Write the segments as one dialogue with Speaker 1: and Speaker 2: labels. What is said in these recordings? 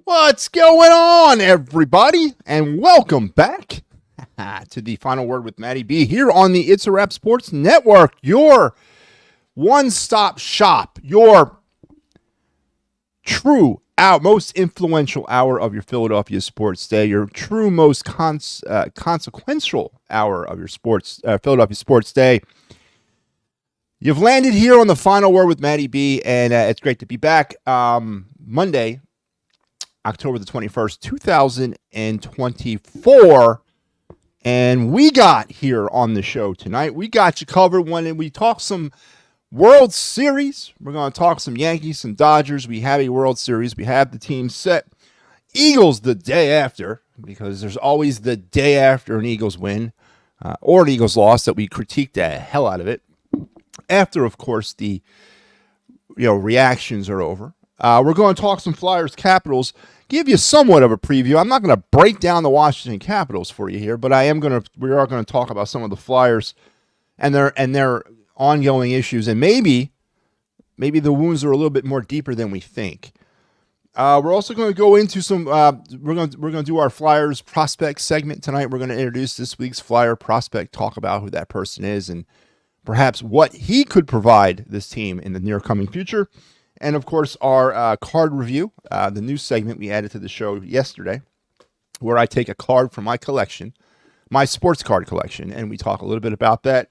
Speaker 1: What's going on, everybody? And welcome back to the Final Word with MattyB here on the It's a Wrap Sports Network, your one-stop shop, your true most influential hour of your Philadelphia sports day, your true most consequential hour of your Philadelphia sports day. You've landed here on the Final Word with MattyB, and it's great to be back. Monday, October the 21st, 2024. And we got here on the show tonight, we got you covered when we talk some World Series. We're going to talk some Yankees, some Dodgers. We have a World Series. We have the team set. Eagles the day after, because there's always the day after an Eagles win or an Eagles loss that we critique the hell out of it. After, of course, the reactions are over. We're going to talk some Flyers Capitals, give you somewhat of a preview. I'm not going to break down the Washington Capitals for you here, but we are going to talk about some of the Flyers and their ongoing issues, and maybe the wounds are a little bit more deeper than we think. We're also going to go into some. We're going to do our Flyers prospect segment tonight. We're going to introduce this week's Flyer prospect, talk about who that person is, and perhaps what he could provide this team in the near coming future. And, of course, our card review, the new segment we added to the show yesterday, where I take a card from my collection, my sports card collection, and we talk a little bit about that.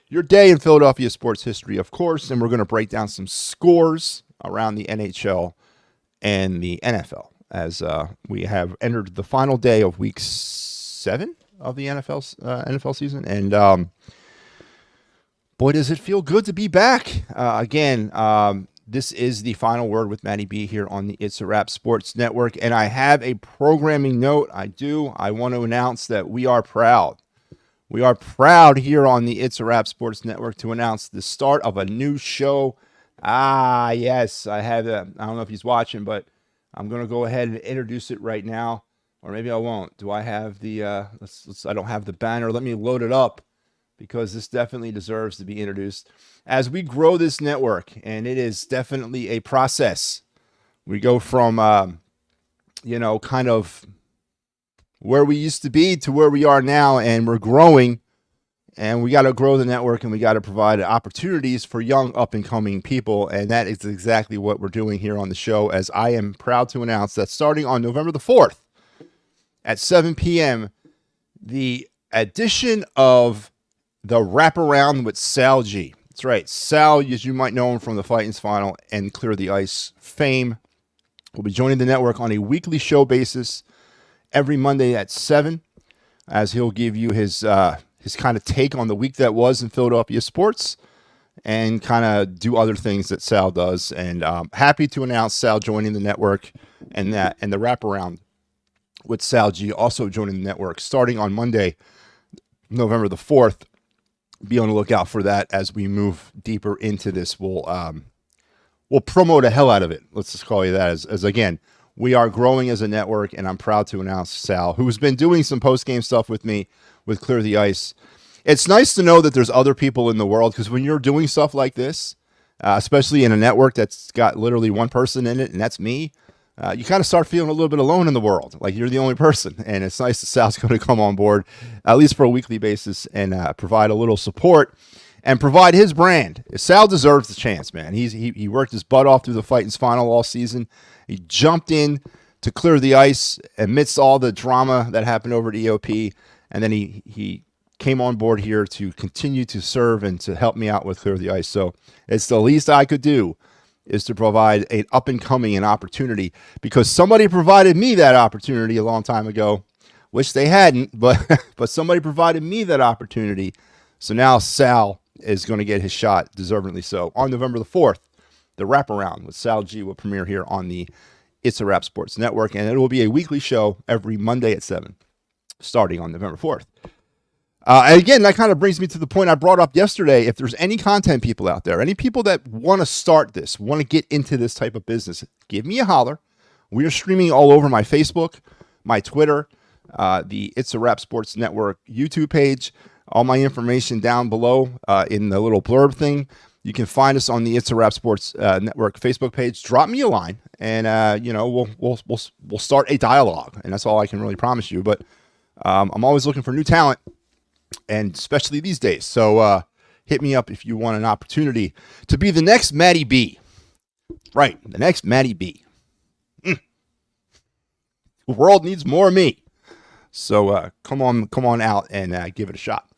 Speaker 1: Your day in Philadelphia sports history, of course, and we're going to break down some scores around the NHL and the NFL as we have entered the final day of Week 7 of the NFL season. And, boy, does it feel good to be back. Again, this is the Final Word with MattyB here on the It's a Wrap Sports Network, and I have a programming note. I want to announce that we are proud. We are proud here on the It's a Wrap Sports Network to announce the start of a new show. Yes, I have that. I don't know if he's watching, but I'm going to go ahead and introduce it right now, or maybe I won't. Do I have the? I don't have the banner. Let me load it up, because this definitely deserves to be introduced. As we grow this network, and it is definitely a process, we go from, kind of where we used to be to where we are now, and we're growing, and we got to grow the network, and we got to provide opportunities for young up-and-coming people, and that is exactly what we're doing here on the show, as I am proud to announce that starting on November the 4th at 7 p.m., the addition of the Wraparound with Sal G. That's right. Sal, as you might know him from the Fightins Final and Clear the Ice fame, will be joining the network on a weekly show basis every Monday at 7, as he'll give you his kind of take on the week that was in Philadelphia sports and kind of do other things that Sal does. And happy to announce Sal joining the network and the Wraparound with Sal G also joining the network starting on Monday, November the 4th. Be on the lookout for that as we move deeper into this. We'll promote the hell out of it. Let's just call you that. As again, we are growing as a network, and I'm proud to announce Sal, who's been doing some post-game stuff with me with Clear the Ice. It's nice to know that there's other people in the world, because when you're doing stuff like this, especially in a network that's got literally one person in it, and that's me, you kind of start feeling a little bit alone in the world, like you're the only person. And it's nice that Sal's going to come on board, at least for a weekly basis, and provide a little support and provide his brand. Sal deserves the chance, man. He worked his butt off through the Fightins Final all season. He jumped in to Clear the Ice amidst all the drama that happened over at EOP, and then he came on board here to continue to serve and to help me out with Clear the Ice. So it's the least I could do, is to provide an up-and-coming opportunity, because somebody provided me that opportunity a long time ago. Wish they hadn't, but somebody provided me that opportunity. So now Sal is going to get his shot, deservedly so. On November the 4th, the Wraparound with Sal G will premiere here on the It's a Wrap Sports Network, and it will be a weekly show every Monday at 7, starting on November 4th. And again, that kind of brings me to the point I brought up yesterday. If there's any content people out there, any people that want to start this, want to get into this type of business, give me a holler. We are streaming all over my Facebook, my Twitter, the It's a Wrap Sports Network YouTube page. All my information down below in the little blurb thing. You can find us on the It's a Wrap Sports Network Facebook page. Drop me a line, and we'll start a dialogue, and that's all I can really promise you. But I'm always looking for new talent, and especially these days. So hit me up if you want an opportunity to be the next MattyB. Right, the next MattyB. The world needs more of me. So come on out and give it a shot.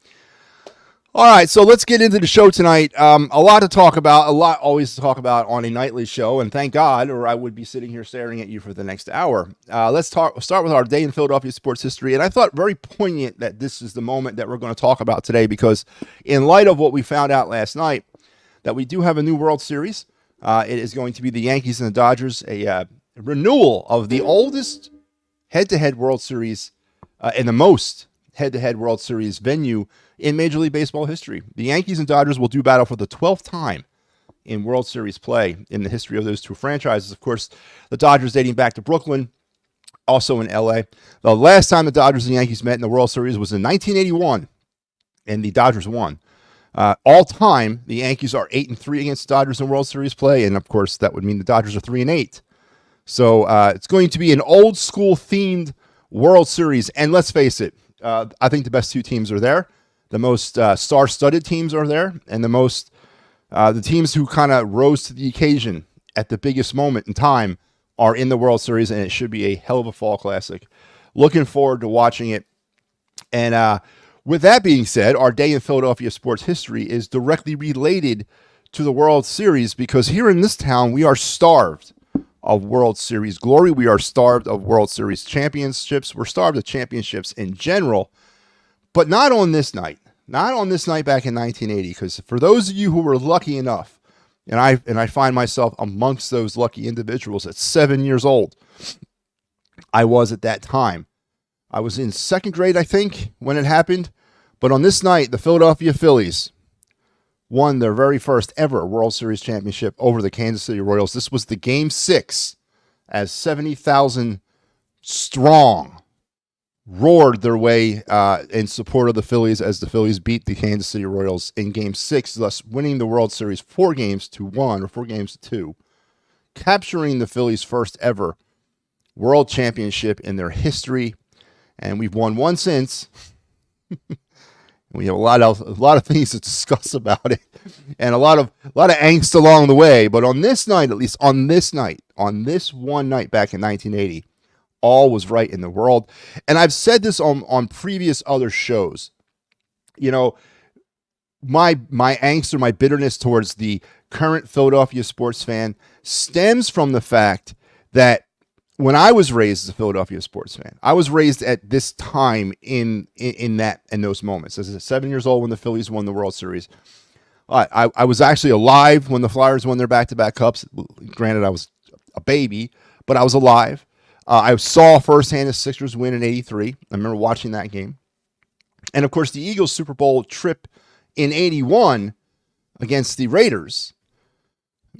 Speaker 1: All right, so let's get into the show tonight. A lot to talk about, always to talk about on a nightly show, and thank God, or I would be sitting here staring at you for the next hour. Let's start with our day in Philadelphia sports history, and I thought very poignant that this is the moment that we're going to talk about today, because in light of what we found out last night, that we do have a new World Series. It is going to be the Yankees and the Dodgers, a renewal of the oldest head-to-head World Series and the most head-to-head World Series venue in Major League Baseball history. The Yankees and Dodgers will do battle for the 12th time in World Series play in the history of those two franchises. Of course, the Dodgers dating back to Brooklyn, also in LA. The last time the Dodgers and Yankees met in the World Series was in 1981, and the Dodgers won. All time, the Yankees are 8-3 against the Dodgers in World Series play, and of course, that would mean the Dodgers are 3-8. So it's going to be an old school themed World Series, and let's face it, I think the best two teams are there. The most star-studded teams are there, and the teams who kind of rose to the occasion at the biggest moment in time are in the World Series, and it should be a hell of a fall classic. Looking forward to watching it. And with that being said, our day in Philadelphia sports history is directly related to the World Series, because here in this town, we are starved of World Series glory. We are starved of World Series championships. We're starved of championships in general. But not on this night. Not on this night back in 1980, because for those of you who were lucky enough, and I find myself amongst those lucky individuals at 7 years old, I was at that time. I was in second grade, I think, when it happened. But on this night, the Philadelphia Phillies won their very first ever World Series championship over the Kansas City Royals. This was the Game 6, as 70,000 strong roared their way in support of the Phillies as the Phillies beat the Kansas City Royals in Game 6, thus winning the World Series 4-1 or 4-2, capturing the Phillies' first ever World Championship in their history. And we've won one since. We have a lot of things to discuss about it, and a lot of angst along the way. But on this night, at least on this one night back in 1980, all was right in the world. And I've said this on previous other shows. You know, my angst or my bitterness towards the current Philadelphia sports fan stems from the fact that when I was raised as a Philadelphia sports fan, I was raised at this time in those moments. As 7 years old when the Phillies won the World Series, I was actually alive when the Flyers won their back-to-back cups. Granted, I was a baby, but I was alive. I saw firsthand the Sixers win in '83. I remember watching that game, and of course the Eagles Super Bowl trip in '81 against the Raiders,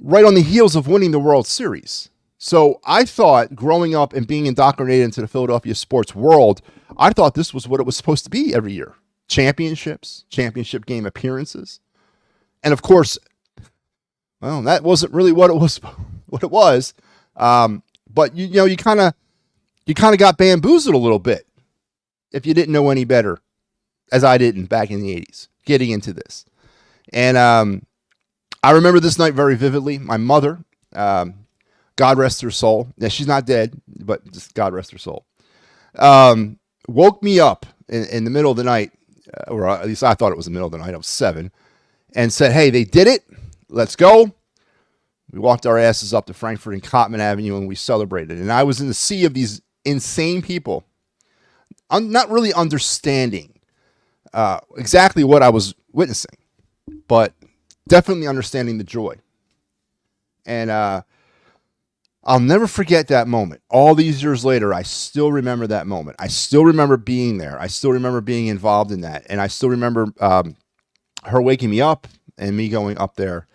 Speaker 1: right on the heels of winning the World Series. So I thought, growing up and being indoctrinated into the Philadelphia sports world, I thought this was what it was supposed to be every year. Championships, championship game appearances. And of course, well, that wasn't really what it was. But you kind of got bamboozled a little bit if you didn't know any better, as I didn't back in the 80s, getting into this. And I remember this night very vividly. My mother, God rest her soul. Yeah, she's not dead, but just God rest her soul. Woke me up in the middle of the night, or at least I thought it was the middle of the night. I was 7, and said, "Hey, they did it. Let's go." We walked our asses up to Frankfurt and Cotman Avenue, and we celebrated. And I was in the sea of these insane people, not really understanding exactly what I was witnessing, but definitely understanding the joy. And I'll never forget that moment. All these years later, I still remember that moment. I still remember being there. I still remember being involved in that. And I still remember her waking me up and me going up there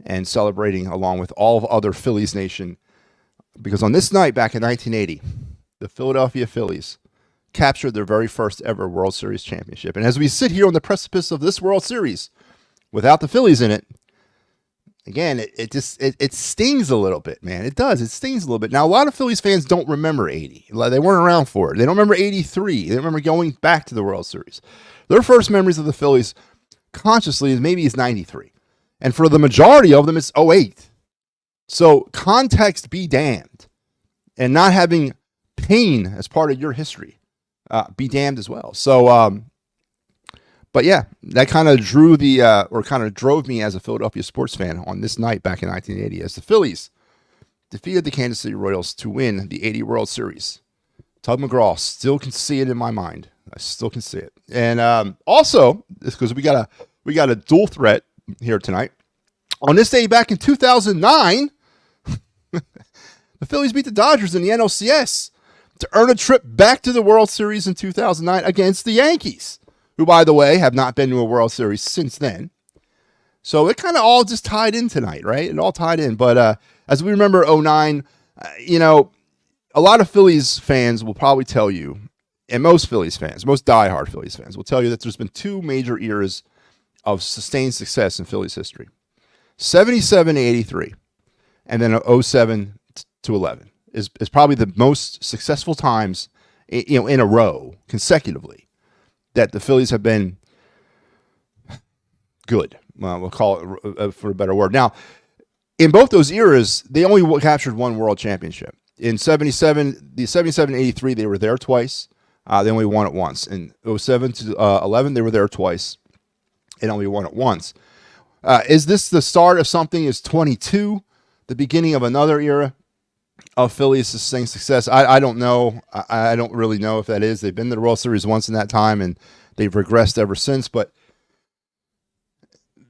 Speaker 1: and celebrating along with all of other Phillies Nation. Because on this night back in 1980, the Philadelphia Phillies captured their very first ever World Series championship. And as we sit here on the precipice of this World Series, without the Phillies in it, again, it stings a little bit, man. It does. It stings a little bit. Now, a lot of Phillies fans don't remember 80. They weren't around for it. They don't remember 83. They don't remember going back to the World Series. Their first memories of the Phillies consciously is 93. And for the majority of them, it's 08. So context be damned. And not having pain as part of your history be damned as well. So, but yeah, that kind of drove me as a Philadelphia sports fan on this night back in 1980 as the Phillies defeated the Kansas City Royals to win the 80 World Series. Tug McGraw, still can see it in my mind. I still can see it. And also, because we got a dual threat here tonight. On this day back in 2009, the Phillies beat the Dodgers in the NLCS to earn a trip back to the World Series in 2009 against the Yankees, who, by the way, have not been to a World Series since then. So it kind of all just tied in tonight, right? It all tied in. But as we remember 09, a lot of Phillies fans will probably tell you, and most Phillies fans, most diehard Phillies fans will tell you that there's been two major eras of sustained success in Phillies history. 77 to 83, and then 07 to 11 is probably the most successful times, in a row consecutively that the Phillies have been good. Well, we'll call it for a better word. Now, in both those eras, they only captured one world championship. In 77, the 77-83, they were there twice. They only won it once. In 07 to 11, they were there twice and only won it once. Is this the start of something? Is 22 the beginning of another era of Phillies sustained success? I don't know. I don't really know if that is. They've been to the World Series once in that time, and they've regressed ever since. But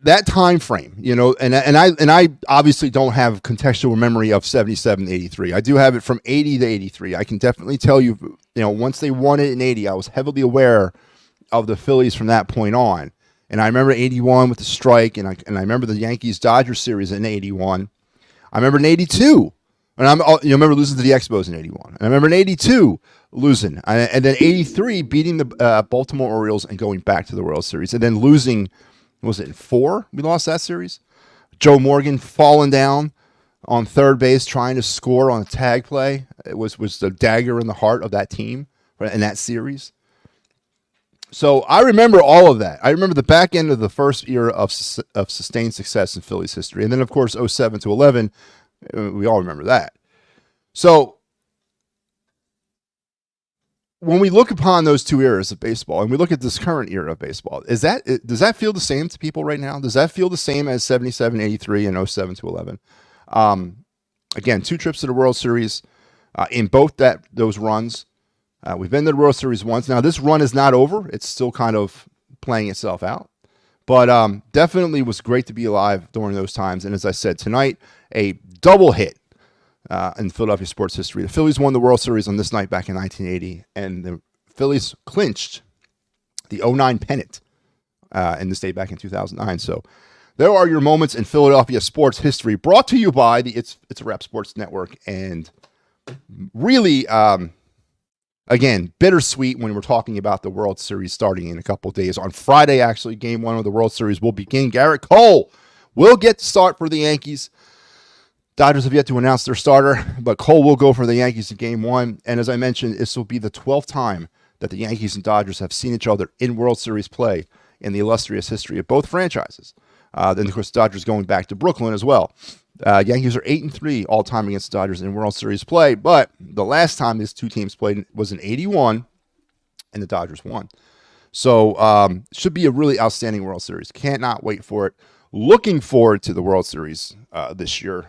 Speaker 1: that time frame, and I obviously don't have contextual memory of 77 to 83. I do have it from 80 to 83. I can definitely tell you, once they won it in 80, I was heavily aware of the Phillies from that point on. And I remember 81 with the strike, and I remember the Yankees-Dodgers series in 81. I remember in 82, and I remember losing to the Expos in 81. And I remember in 82 losing, and then 83 beating the Baltimore Orioles and going back to the World Series, and then losing. Was it in 4? We lost that series. Joe Morgan falling down on third base trying to score on a tag play. It was the dagger in the heart of that team in that series. So I remember all of that. I remember the back end of the first era of sustained success in Phillies history. And then, of course, 07 to 11, we all remember that. So when we look upon those two eras of baseball and we look at this current era of baseball, does that feel the same to people right now? Does that feel the same as 77, 83, and 07 to 11? Again, 2 trips to the World Series in both those runs. We've been to the World Series once. Now, this run is not over. It's still kind of playing itself out. But definitely was great to be alive during those times. And as I said, tonight, a double hit in Philadelphia sports history. The Phillies won the World Series on this night back in 1980, and the Phillies clinched the 09 pennant in this day back in 2009. So there are your moments in Philadelphia sports history, brought to you by the It's a Wrap Sports Network. And really, again, bittersweet when we're talking about the World Series starting in a couple of days. On Friday, actually, Game 1 of the World Series will begin. Garrett Cole will get the start for the Yankees. Dodgers have yet to announce their starter, but Cole will go for the Yankees in Game 1. And as I mentioned, this will be the 12th time that the Yankees and Dodgers have seen each other in World Series play in the illustrious history of both franchises. Then, of course, Dodgers going back to Brooklyn as well. Yankees are 8-3 all-time against the Dodgers in World Series play, but the last time these two teams played was in 81, and the Dodgers won. So should be a really outstanding World Series. Cannot wait for it. Looking forward to the World Series this year.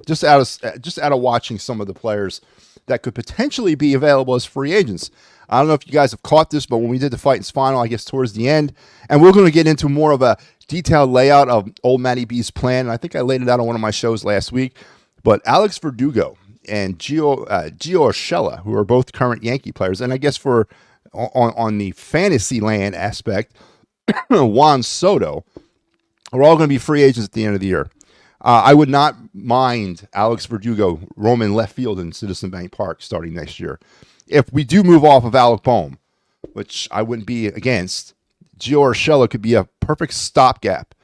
Speaker 1: Just out of watching some of the players that could potentially be available as free agents. I don't know if you guys have caught this, but when we did the Fightins final, I guess towards the end, and we're going to get into more of a detailed layout of old MattyB's plan. And I think I laid it out on one of my shows last week. But Alex Verdugo and Gio Urshela, who are both current Yankee players, and I guess on the fantasy land aspect, Juan Soto, are all going to be free agents at the end of the year. I would not mind Alex Verdugo roaming left field in Citizen Bank Park starting next year. If we do move off of Alec Boehm, which I wouldn't be against, Gio Urshela could be a perfect stopgap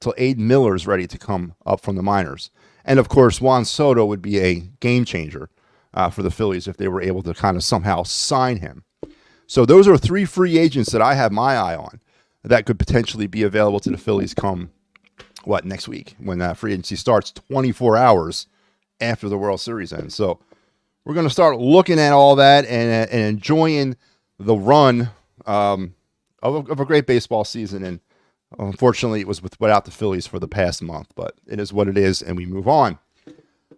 Speaker 1: till Aiden Miller is ready to come up from the minors. And, of course, Juan Soto would be a game changer for the Phillies if they were able to kind of somehow sign him. So those are 3 free agents that I have my eye on that could potentially be available to the Phillies come, next week when free agency starts 24 hours after the World Series ends. So we're going to start looking at all that and enjoying the run of a great baseball season. And unfortunately, it was without the Phillies for the past month, but it is what it is, and we move on.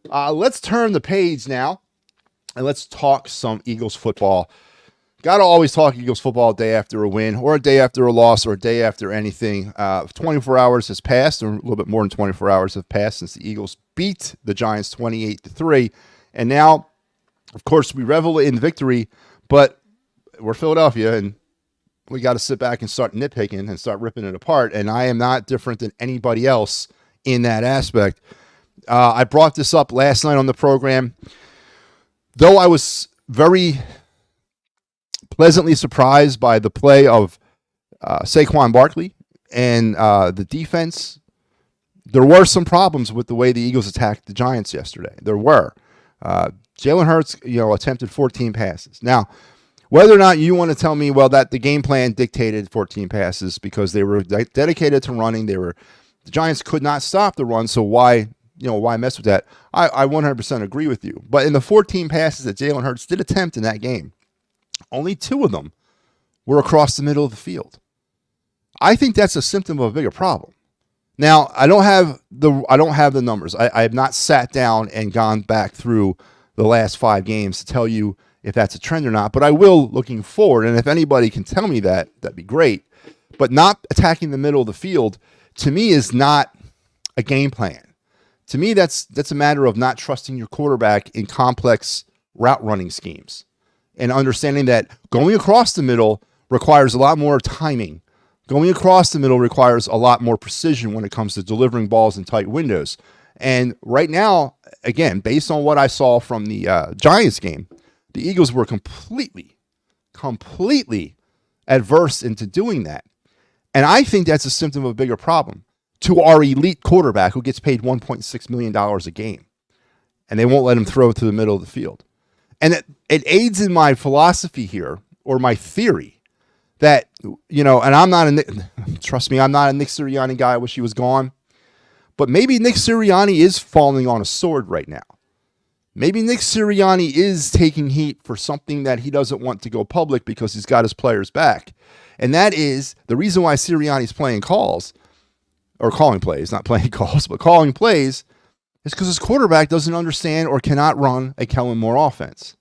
Speaker 1: Let's turn the page now, and let's talk some Eagles football. Got to always talk Eagles football a day after a win, or a day after a loss, or a day after anything. 24 hours has passed, or a little bit more than 24 hours have passed since the Eagles beat the Giants 28-3. And now, of course, we revel in victory, but we're Philadelphia, and we got to sit back and start nitpicking and start ripping it apart. And I am not different than anybody else in that aspect. I brought this up last night on the program. Though I was very pleasantly surprised by the play of Saquon Barkley and the defense, there were some problems with the way the Eagles attacked the Giants yesterday. There were. Jalen Hurts, attempted 14 passes. Now, whether or not you want to tell me, that the game plan dictated 14 passes because they were dedicated to running, the Giants could not stop the run, so why mess with that? I 100% agree with you. But in the 14 passes that Jalen Hurts did attempt in that game, only 2 of them were across the middle of the field. I think that's a symptom of a bigger problem. Now, I don't have the numbers. I have not sat down and gone back through the last 5 games to tell you if that's a trend or not, but I will looking forward. And if anybody can tell me that, that'd be great. But not attacking the middle of the field, to me, is not a game plan. To me, that's a matter of not trusting your quarterback in complex route running schemes and understanding that going across the middle requires a lot more timing. Going across the middle requires a lot more precision when it comes to delivering balls in tight windows. And right now, again, based on what I saw from the Giants game, the Eagles were completely adverse into doing that. And I think that's a symptom of a bigger problem to our elite quarterback who gets paid $1.6 million a game. And they won't let him throw to the middle of the field. And it aids in my philosophy here, or my theory, that, and I'm not trust me, I'm not a Nick Sirianni guy. I wish he was gone. But maybe Nick Sirianni is falling on a sword right now. Maybe Nick Sirianni is taking heat for something that he doesn't want to go public because he's got his players back. And that is the reason why Sirianni's playing calls, or calling plays, not playing calls, but calling plays, is because his quarterback doesn't understand or cannot run a Kellen Moore offense.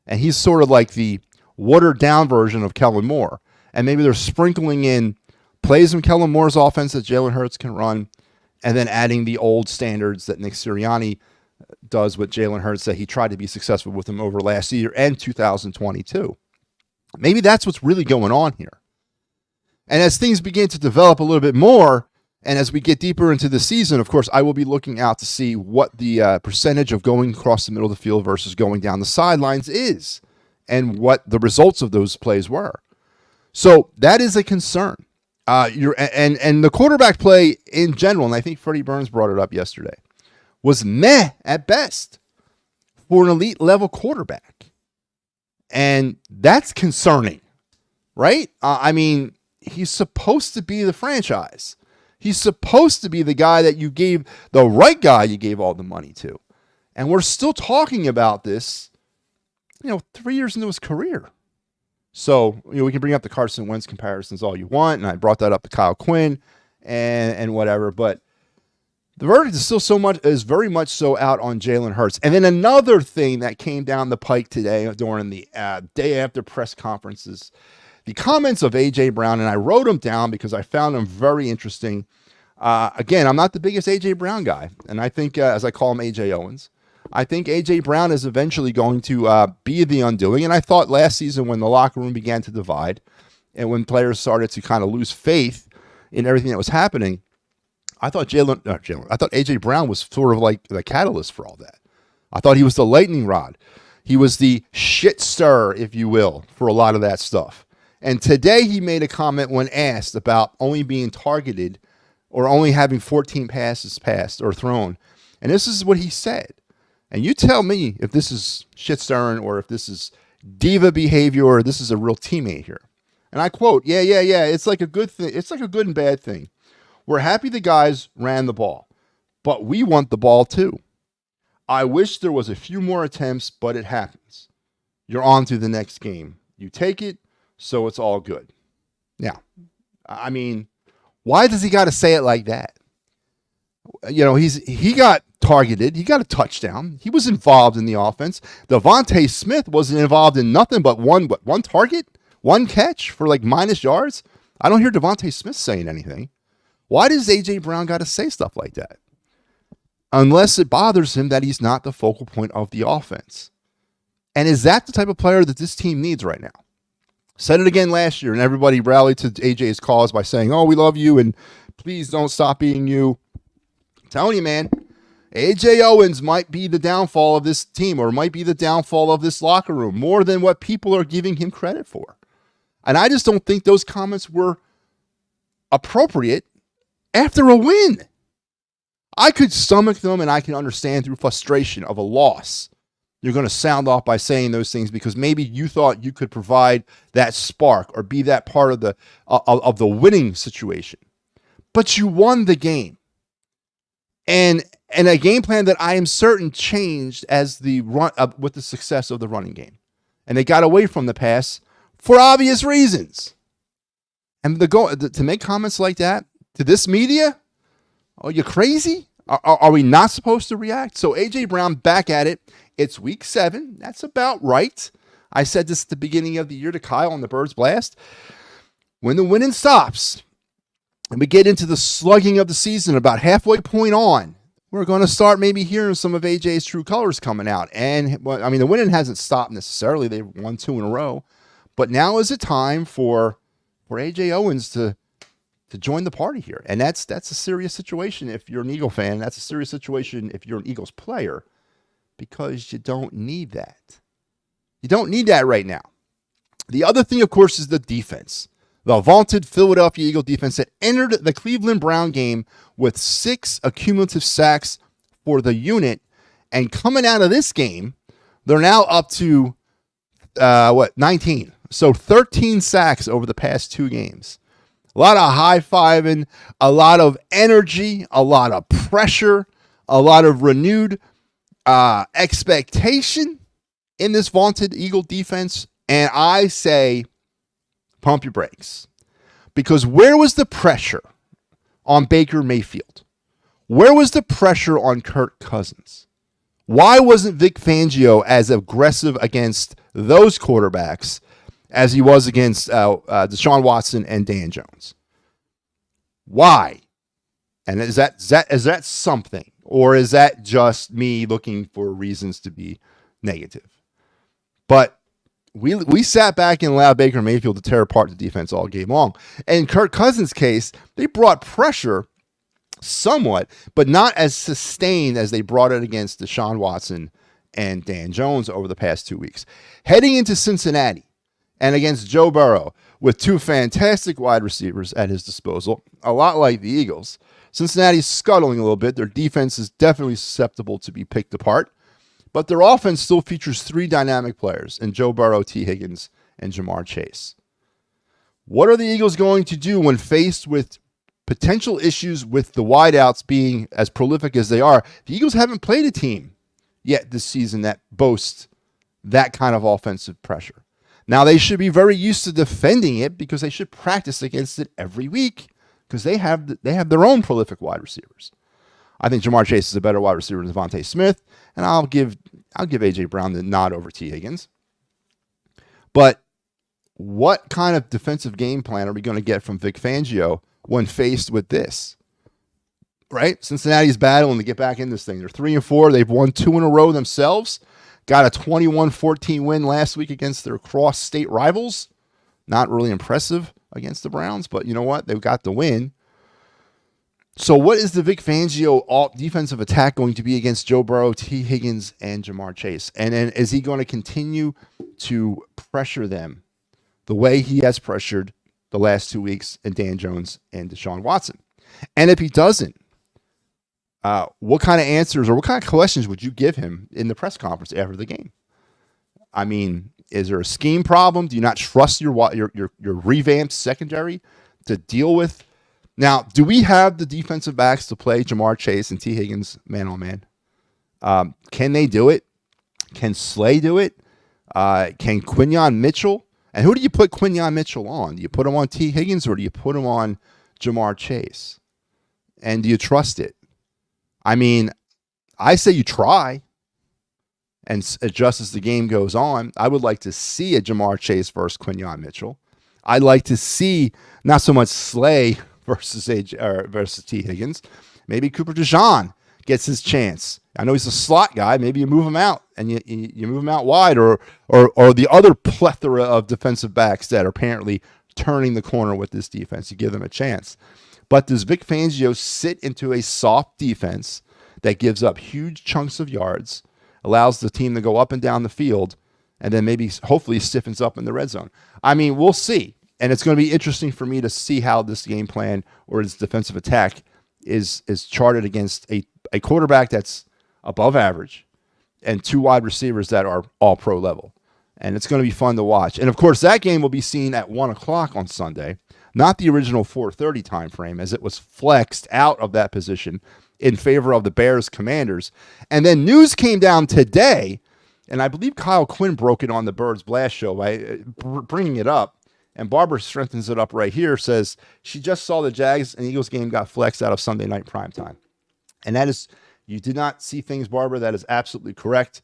Speaker 1: And he's sort of like the watered-down version of Kellen Moore. And maybe they're sprinkling in plays from Kellen Moore's offense that Jalen Hurts can run, and then adding the old standards that Nick Sirianni does with Jalen Hurts that he tried to be successful with him over last year and 2022. Maybe that's what's really going on here. And as things begin to develop a little bit more, and as we get deeper into the season, of course, I will be looking out to see what the percentage of going across the middle of the field versus going down the sidelines is, and what the results of those plays were. So that is a concern. And the quarterback play in general, and I think Freddie Burns brought it up yesterday, was meh at best for an elite level quarterback. And that's concerning, right? He's supposed to be the franchise. He's supposed to be the guy that you gave, the right guy you gave all the money to. And we're still talking about this, 3 years into his career. So, we can bring up the Carson Wentz comparisons all you want, and I brought that up to Kyle Quinn and whatever, but the verdict is very much so out on Jalen Hurts. And then another thing that came down the pike today during the day after press conferences, the comments of A.J. Brown, and I wrote them down because I found them very interesting. Again, I'm not the biggest A.J. Brown guy, and I think, as I call him, A.J. Owens, I think A.J. Brown is eventually going to be the undoing. And I thought last season when the locker room began to divide and when players started to kind of lose faith in everything that was happening, I thought A.J. Brown was sort of like the catalyst for all that. I thought he was the lightning rod. He was the shit stir, if you will, for a lot of that stuff. And today he made a comment when asked about only being targeted or only having 14 passes passed or thrown. And this is what he said. And you tell me if this is shit stirring or if this is diva behavior or this is a real teammate here. And I quote, yeah. It's like a good thing. It's like a good and bad thing. We're happy the guys ran the ball, but we want the ball too. I wish there was a few more attempts, but it happens. You're on to the next game. You take it, so it's all good. Now, I mean, why does he got to say it like that? You know, he got targeted. He got a touchdown. He was involved in the offense. Devontae Smith wasn't involved in nothing but one target, one catch for like minus yards. I don't hear Devontae Smith saying anything. Why does A.J. Brown got to say stuff like that? Unless it bothers him that he's not the focal point of the offense. And is that the type of player that this team needs right now? Said it again last year, and everybody rallied to AJ's cause by saying, oh, we love you, and please don't stop being you. I'm telling you, man, AJ Owens might be the downfall of this team or might be the downfall of this locker room more than what people are giving him credit for. And I just don't think those comments were appropriate after a win. I could stomach them and I can understand through frustration of a loss. You're going to sound off by saying those things because maybe you thought you could provide that spark or be that part of the winning situation. But you won the game. And a game plan that I am certain changed as the run with the success of the running game. And they got away from the pass for obvious reasons. And to make comments like that to this media, are you crazy? Are we not supposed to react? So A.J. Brown back at it. It's week 7. That's about right. I said this at the beginning of the year to Kyle on the Birds Blast. When the winning stops and we get into the slugging of the season about halfway point on, we're going to start maybe hearing some of AJ's true colors coming out. And, well, I mean, the winning hasn't stopped necessarily. They've won 2 in a row. But now is it time for AJ Owens to join the party here. And that's a serious situation if you're an Eagle fan. That's a serious situation if you're an Eagles player because you don't need that. You don't need that right now. The other thing, of course, is the defense. The vaunted Philadelphia Eagle defense that entered the Cleveland Brown game with 6 accumulative sacks for the unit. And coming out of this game, they're now up to, 19. So 13 sacks over the past 2 games. A lot of high-fiving, a lot of energy, a lot of pressure, a lot of renewed expectation in this vaunted Eagle defense. And I say, pump your brakes. Because where was the pressure on Baker Mayfield? Where was the pressure on Kirk Cousins? Why wasn't Vic Fangio as aggressive against those quarterbacks as he was against Deshaun Watson and Dan Jones? Why? And is that something? Or is that just me looking for reasons to be negative? But we sat back and allowed Baker Mayfield to tear apart the defense all game long. And in Kirk Cousins' case, they brought pressure somewhat, but not as sustained as they brought it against Deshaun Watson and Dan Jones over the past 2 weeks. Heading into Cincinnati and against Joe Burrow with 2 fantastic wide receivers at his disposal, a lot like the Eagles, Cincinnati's scuttling a little bit. Their defense is definitely susceptible to be picked apart, but their offense still features 3 dynamic players in Joe Burrow, T. Higgins, and Jamar Chase. What are the Eagles going to do when faced with potential issues with the wideouts being as prolific as they are? The Eagles haven't played a team yet this season that boasts that kind of offensive pressure. Now, they should be very used to defending it because they should practice against it every week because they have their own prolific wide receivers. I think Jamar Chase is a better wide receiver than Devontae Smith, and I'll give A.J. Brown the nod over T. Higgins. But what kind of defensive game plan are we going to get from Vic Fangio when faced with this? Right? Cincinnati's battling to get back in this thing. They're 3-4. They've won 2 in a row themselves. Got a 21-14 win last week against their cross-state rivals. Not really impressive against the Browns, but you know what? They've got the win. So what is the Vic Fangio defensive attack going to be against Joe Burrow, T. Higgins, and Jamar Chase? And then is he going to continue to pressure them the way he has pressured the last 2 weeks in Dan Jones and Deshaun Watson? And if he doesn't, what kind of answers or what kind of questions would you give him in the press conference after the game? I mean, is there a scheme problem? Do you not trust your revamped secondary to deal with? Now, do we have the defensive backs to play Jamar Chase and T. Higgins man-on-man? Can they do it? Can Slay do it? Can Quinyon Mitchell? And who do you put Quinyon Mitchell on? Do you put him on T. Higgins or do you put him on Jamar Chase? And do you trust it? I mean, I say you try and adjust as the game goes on. I would like to see a Jamar Chase versus Quinyon Mitchell. I'd like to see not so much Slay versus T. Higgins. Maybe Cooper DeJean gets his chance. I know he's a slot guy. Maybe you move him out and you move him out wide, or the other plethora of defensive backs that are apparently turning the corner with this defense. You give them a chance. But does Vic Fangio sit into a soft defense that gives up huge chunks of yards, allows the team to go up and down the field, and then maybe hopefully stiffens up in the red zone? I mean, we'll see. And it's going to be interesting for me to see how this game plan or this defensive attack is charted against a quarterback that's above average and two wide receivers that are all pro level. And it's going to be fun to watch. And of course, that game will be seen at 1 o'clock on Sunday, not the original 4:30 time frame, as it was flexed out of that position in favor of the Bears Commanders. And then news came down today, and I believe Kyle Quinn broke it on the Birds Blast show by bringing it up. And Barbara strengthens it up right here, says she just saw the Jags and Eagles game got flexed out of Sunday night primetime. And that is, you did not see things, Barbara. That is absolutely correct.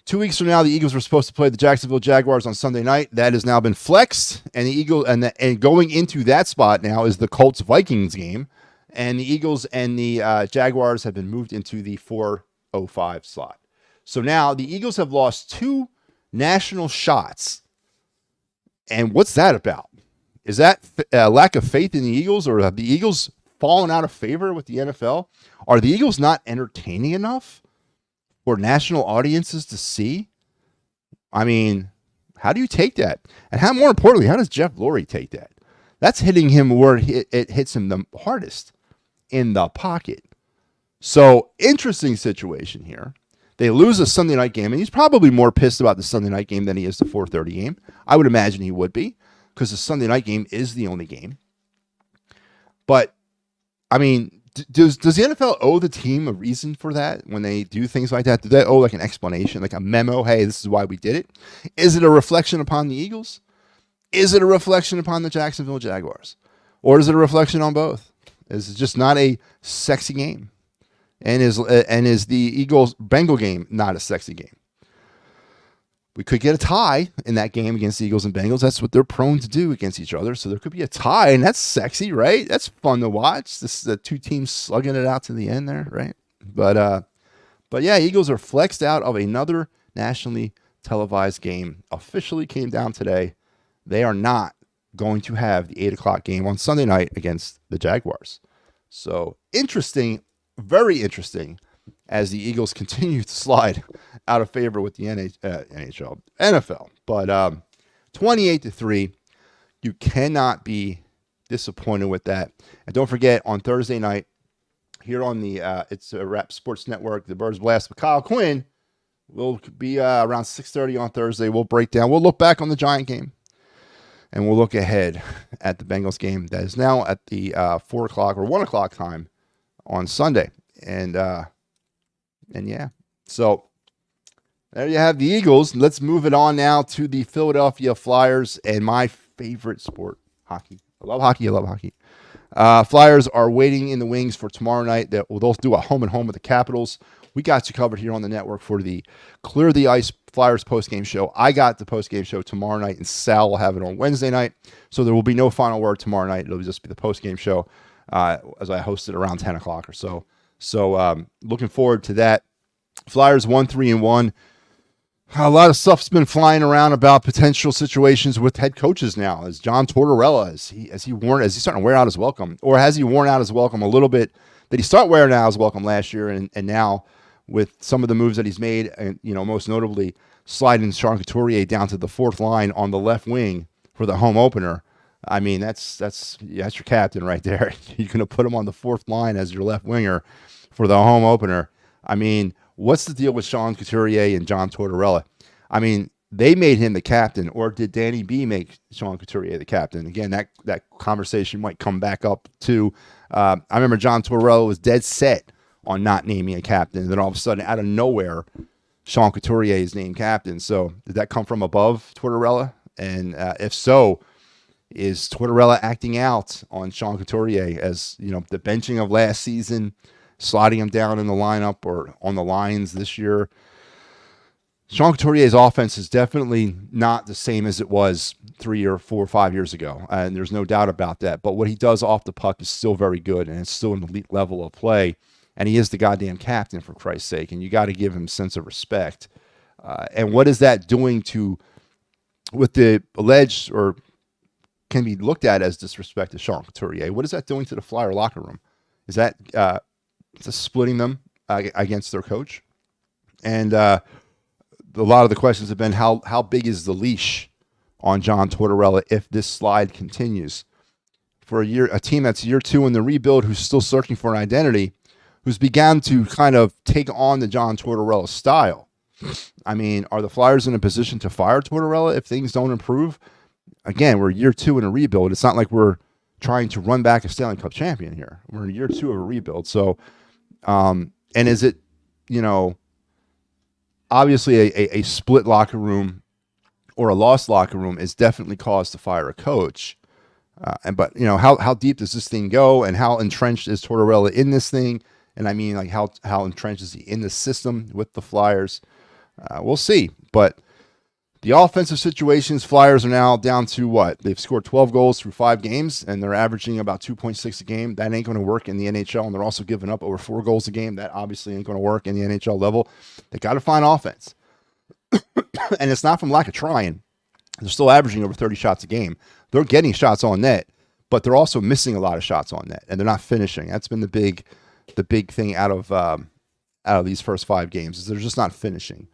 Speaker 1: 2 weeks from now, the Eagles were supposed to play the Jacksonville Jaguars on Sunday night. That has now been flexed, and the Eagles and going into that spot now is the Colts Vikings game, and the Eagles and the Jaguars have been moved into the 4:05 slot. So now the Eagles have lost 2 national shots, and what's that about? Is that a lack of faith in the Eagles, or have the Eagles fallen out of favor with the NFL? Are the Eagles not entertaining enough for national audiences to see? I mean, how do you take that? And how, more importantly, how does Jeff Lurie take that? That's hitting him where it hits him the hardest, in the pocket. So, interesting situation here. They lose a Sunday night game, and he's probably more pissed about the Sunday night game than he is the 4:30 game. I would imagine he would be, because the Sunday night game is the only game. But, I mean, does the NFL owe the team a reason for that when they do things like that? Do they owe like an explanation, like a memo? Hey, this is why we did it. Is it a reflection upon the Eagles? Is it a reflection upon the Jacksonville Jaguars? Or is it a reflection on both? Is it just not a sexy game? And is the Eagles-Bengal game not a sexy game? We could get a tie in that game against the Eagles and Bengals. That's what they're prone to do against each other. So there could be a tie, and that's sexy, right? That's fun to watch. This is the two teams slugging it out to the end there, right? But yeah, Eagles are flexed out of another nationally televised game. Officially came down today. They are not going to have the 8 o'clock game on Sunday night against the Jaguars. So interesting, very interesting, as the Eagles continue to slide out of favor with the NFL. But 28-3, you cannot be disappointed with that. And don't forget, on Thursday night, here on the It's a Wrap Sports Network, the Birds Blast with Kyle Quinn will be around 6:30 on Thursday. We'll break down. We'll look back on the Giant game, and we'll look ahead at the Bengals game that is now at the 4 o'clock or 1 o'clock time on Sunday. And yeah, so there you have the Eagles. Let's move it on now to the Philadelphia Flyers and my favorite sport, hockey. I love hockey. Flyers are waiting in the wings for tomorrow night. They'll do a home and home with the Capitals. We got you covered here on the network for the Clear the Ice Flyers postgame show. I got the postgame show tomorrow night, and Sal will have it on Wednesday night. So there will be no final word tomorrow night. It'll just be the postgame show as I host it around 10 o'clock or so. So looking forward to that. Flyers 1-3-1. A lot of stuff's been flying around about potential situations with head coaches now. As John Tortorella, is he starting to wear out his welcome, or has he worn out his welcome a little bit? Did he start wearing out his welcome last year, and now with some of the moves that he's made, and most notably sliding Sean Couturier down to the fourth line on the left wing for the home opener? I mean, that's your captain right there. You're going to put him on the fourth line as your left winger for the home opener. I mean, what's the deal with Sean Couturier and John Tortorella? I mean, they made him the captain, or did Danny B make Sean Couturier the captain? Again, that conversation might come back up too. I remember John Tortorella was dead set on not naming a captain, and then all of a sudden, out of nowhere, Sean Couturier is named captain. So did that come from above Tortorella? And if so, is Tortorella acting out on Sean Couturier as, the benching of last season, sliding him down in the lineup or on the lines this year? Sean Couturier's offense is definitely not the same as it was 3 or 4 or 5 years ago, and there's no doubt about that. But what he does off the puck is still very good, and it's still an elite level of play. And he is the goddamn captain, for Christ's sake, and you got to give him a sense of respect. And what is that doing with the alleged or can be looked at as disrespect to Sean Couturier? What is that doing to the Flyer locker room? Is that splitting them against their coach? And a lot of the questions have been how big is the leash on John Tortorella if this slide continues? For a team that's year 2 in the rebuild, who's still searching for an identity, who's began to kind of take on the John Tortorella style. I mean, are the Flyers in a position to fire Tortorella if things don't improve? Again, we're year 2 in a rebuild. It's not like we're trying to run back a Stanley Cup champion here. We're in year 2 of a rebuild. So, and is it, obviously a split locker room or a lost locker room is definitely cause to fire a coach. But how deep does this thing go, and how entrenched is Tortorella in this thing? And I mean, like, how entrenched is he in the system with the Flyers? We'll see. But the offensive situations, Flyers are now down to what? They've scored 12 goals through 5 games, and they're averaging about 2.6 a game. That ain't going to work in the NHL, and they're also giving up over 4 goals a game. That obviously ain't going to work in the NHL level. They got to find offense. And it's not from lack of trying. They're still averaging over 30 shots a game. They're getting shots on net, but they're also missing a lot of shots on net, and they're not finishing. That's been the big thing out of these first 5 games, is they're just not finishing.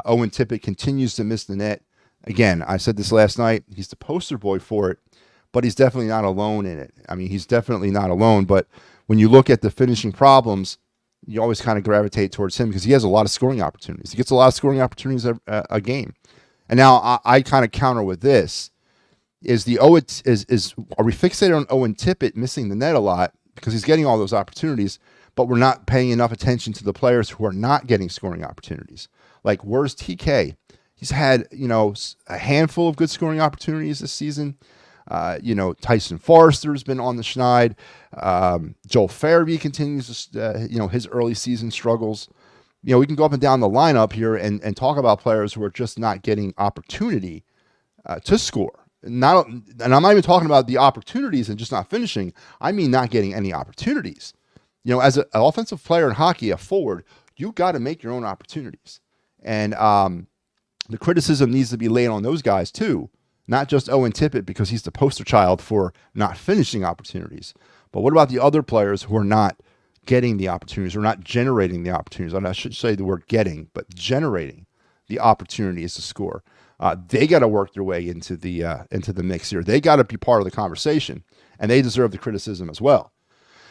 Speaker 1: Owen Tippett continues to miss the net. Again, I said this last night, he's the poster boy for it, but he's definitely not alone in it. I mean, he's definitely not alone, but when you look at the finishing problems, you always kind of gravitate towards him because he has a lot of scoring opportunities. He gets a lot of scoring opportunities a game. And now I kind of counter with this. Are we fixated on Owen Tippett missing the net a lot because he's getting all those opportunities, but we're not paying enough attention to the players who are not getting scoring opportunities? Like, where's TK? He's had, a handful of good scoring opportunities this season. Tyson Forrester's been on the schneid. Joel Farabee continues to, his early season struggles. We can go up and down the lineup here and talk about players who are just not getting opportunity to score. And I'm not even talking about the opportunities and just not finishing. I mean, not getting any opportunities. As an offensive player in hockey, a forward, you got to make your own opportunities. And the criticism needs to be laid on those guys too, not just Owen Tippett because he's the poster child for not finishing opportunities. But what about the other players who are not getting the opportunities or not generating the opportunities? And I should say the word getting, but generating the opportunities to score. They got to work their way into the mix here. They got to be part of the conversation, and they deserve the criticism as well.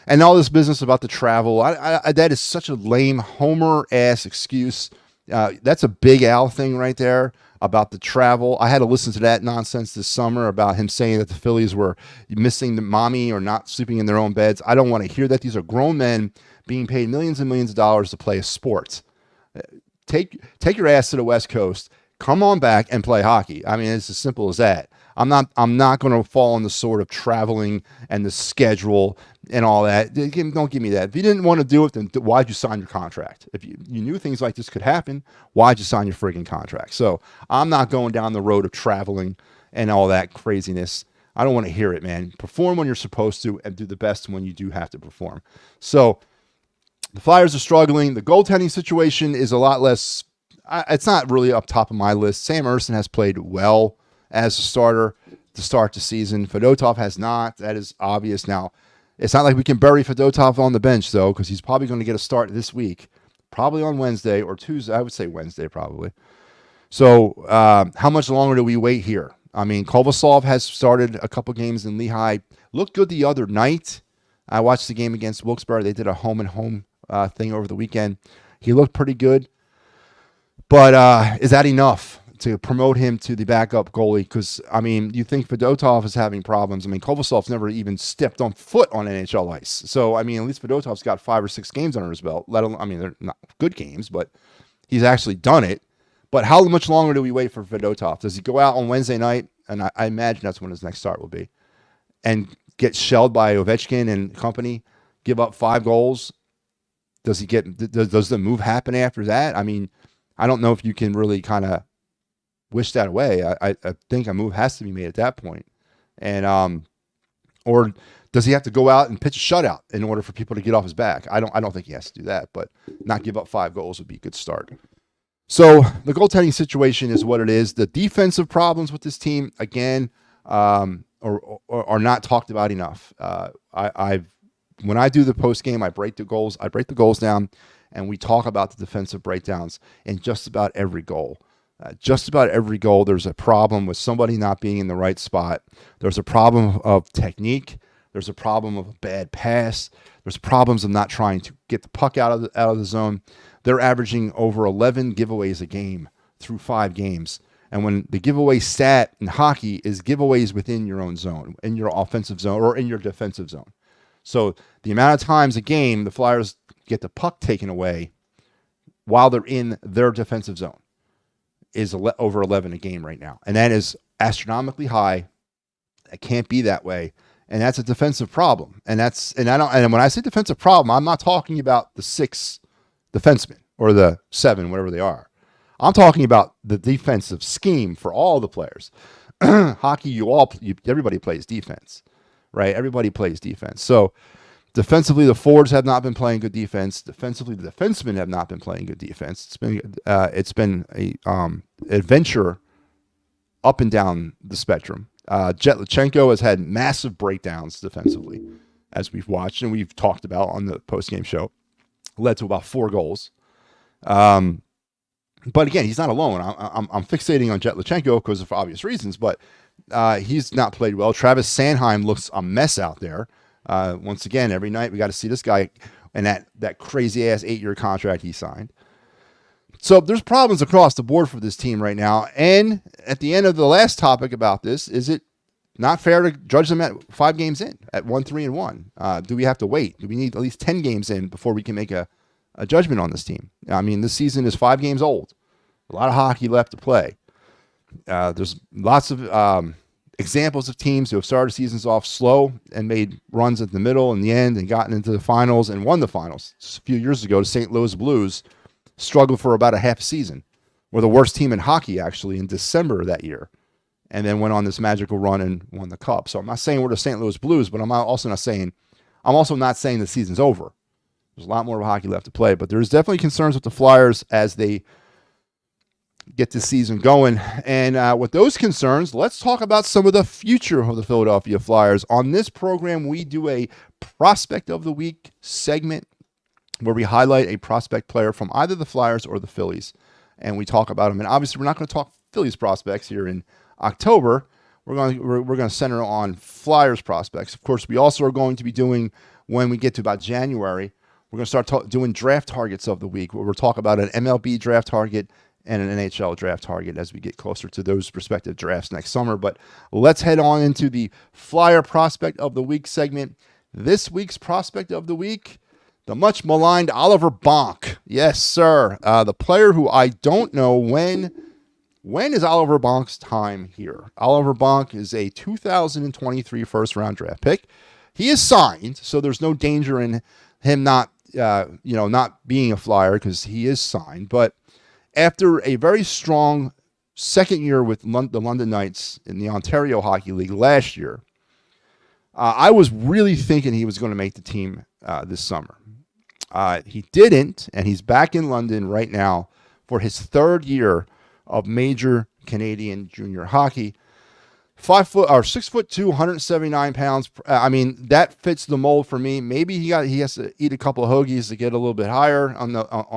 Speaker 1: And all this business about the travel, that is such a lame Homer-ass excuse. That's a Big Al thing right there about the travel. I had to listen to that nonsense this summer about him saying that the Phillies were missing the mommy or not sleeping in their own beds. I don't want to hear that. These are grown men being paid millions and millions of dollars to play a sport. Take your ass to the West Coast. Come on back and play hockey. I mean, it's as simple as that. I'm not going to fall on the sword of traveling and the schedule and all that. Don't give me that. If you didn't want to do it, then why'd you sign your contract? If you knew things like this could happen, why'd you sign your friggin' contract? So I'm not going down the road of traveling and all that craziness. I don't want to hear it, man. Perform when you're supposed to and do the best when you do have to perform. So the Flyers are struggling. The goaltending situation is a lot less. It's not really up top of my list. Sam Ersson has played well as a starter to start the season. Fedotov has not. That is obvious. Now, it's not like we can bury Fedotov on the bench, though, because he's probably going to get a start this week, probably on Wednesday or Tuesday. I would say Wednesday, probably. So how much longer do we wait here? I mean, Kovasov has started a couple games in Lehigh. Looked good the other night. I watched the game against Wilkes-Barre. They did a home-and-home thing over the weekend. He looked pretty good. But is that enough to promote him to the backup goalie? Because, I mean, you think Fedotov is having problems. I mean, Kovasov's never even stepped on foot on NHL ice. So, I mean, at least Fedotov's got 5 or 6 games under his belt. Let alone, I mean, they're not good games, but he's actually done it. But how much longer do we wait for Fedotov? Does he go out on Wednesday night? And I imagine that's when his next start will be. And get shelled by Ovechkin and company, give up 5 goals? Does the move happen after that? I mean, I don't know if you can really kind of wish that away. I think a move has to be made at that point. And or does he have to go out and pitch a shutout in order for people to get off his back? I don't think he has to do that, but not give up 5 goals would be a good start. So the goaltending situation is what it is. The defensive problems with this team, again, are not talked about enough. When I do the post game, I break the goals down, and we talk about the defensive breakdowns in just about every goal. Just about every goal, there's a problem with somebody not being in the right spot. There's a problem of technique. There's a problem of a bad pass. There's problems of not trying to get the puck out of the zone. They're averaging over 11 giveaways a game through 5 games. And when the giveaway stat in hockey is giveaways within your own zone, in your offensive zone or in your defensive zone. So the amount of times a game the Flyers get the puck taken away while they're in their defensive zone is over 11 a game right now. And that is astronomically high. It can't be that way. And that's a defensive problem. And when I say defensive problem, I'm not talking about the 6 defensemen or the 7, whatever they are. I'm talking about the defensive scheme for all the players. Hockey, everybody plays defense, right? Everybody plays defense. So defensively, the forwards have not been playing good defense. Defensively, the defensemen have not been playing good defense. It's been a adventure up and down the spectrum. Jetlachenko has had massive breakdowns defensively, as we've watched and we've talked about on the post-game show. Led to about 4 goals. But again, he's not alone. I'm fixating on Jetlachenko because of obvious reasons, but he's not played well. Travis Sanheim looks a mess out there. Once again, every night we got to see this guy and that crazy-ass 8-year contract he signed. So there's problems across the board for this team right now. And at the end of the last topic about this, is it not fair to judge them at 5 games in, at 1-3-1? Do we have to wait? Do we need at least 10 games in before we can make a judgment on this team? I mean, this season is 5 games old. A lot of hockey left to play. There's lots of examples of teams who have started seasons off slow and made runs at the middle and the end and gotten into the finals and won the finals. Just a few years ago, the St. Louis Blues struggled for about a half season. We're the worst team in hockey, actually, in December of that year. And then went on this magical run and won the Cup. So I'm not saying we're the St. Louis Blues, but I'm also not saying the season's over. There's a lot more of hockey left to play, but there's definitely concerns with the Flyers as they get this season going. And with those concerns, let's talk about some of the future of the Philadelphia Flyers. On this program, we do a Prospect of the Week segment where we highlight a prospect player from either the Flyers or the Phillies, and we talk about them. And obviously, we're not going to talk Phillies prospects here in October. We're going to center on Flyers prospects. Of course, we also are going to be doing, when we get to about January, we're going to start doing draft targets of the week, where we'll talk about an MLB draft target and an NHL draft target as we get closer to those respective drafts next summer. But let's head on into the Flyer Prospect of the Week segment. This week's Prospect of the Week, the much maligned Oliver Bonk. Yes, sir. The player who I don't know when is Oliver Bonk's time here. Oliver Bonk is a 2023 first-round draft pick. He is signed, so there's no danger in him not being a Flyer because he is signed. But after a very strong second year with the London Knights in the Ontario Hockey League last year, I was really thinking he was going to make the team this summer. He didn't, and he's back in London right now for his 3rd year of major Canadian junior hockey. 6'2", 179 pounds. I mean, that fits the mold for me. Maybe he has to eat a couple of hoagies to get a little bit higher on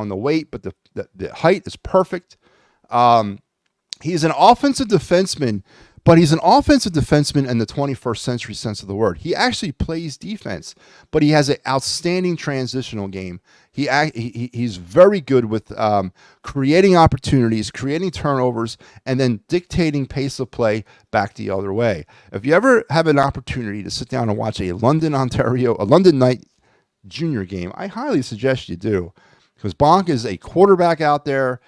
Speaker 1: the weight, but the height is perfect. He's an offensive defenseman But he's an offensive defenseman in the 21st century sense of the word. He actually plays defense, but he has an outstanding transitional game. He's very good with creating opportunities, creating turnovers, and then dictating pace of play back the other way. If you ever have an opportunity to sit down and watch a London Knight junior game, I highly suggest you do, because Bonk is a quarterback out there.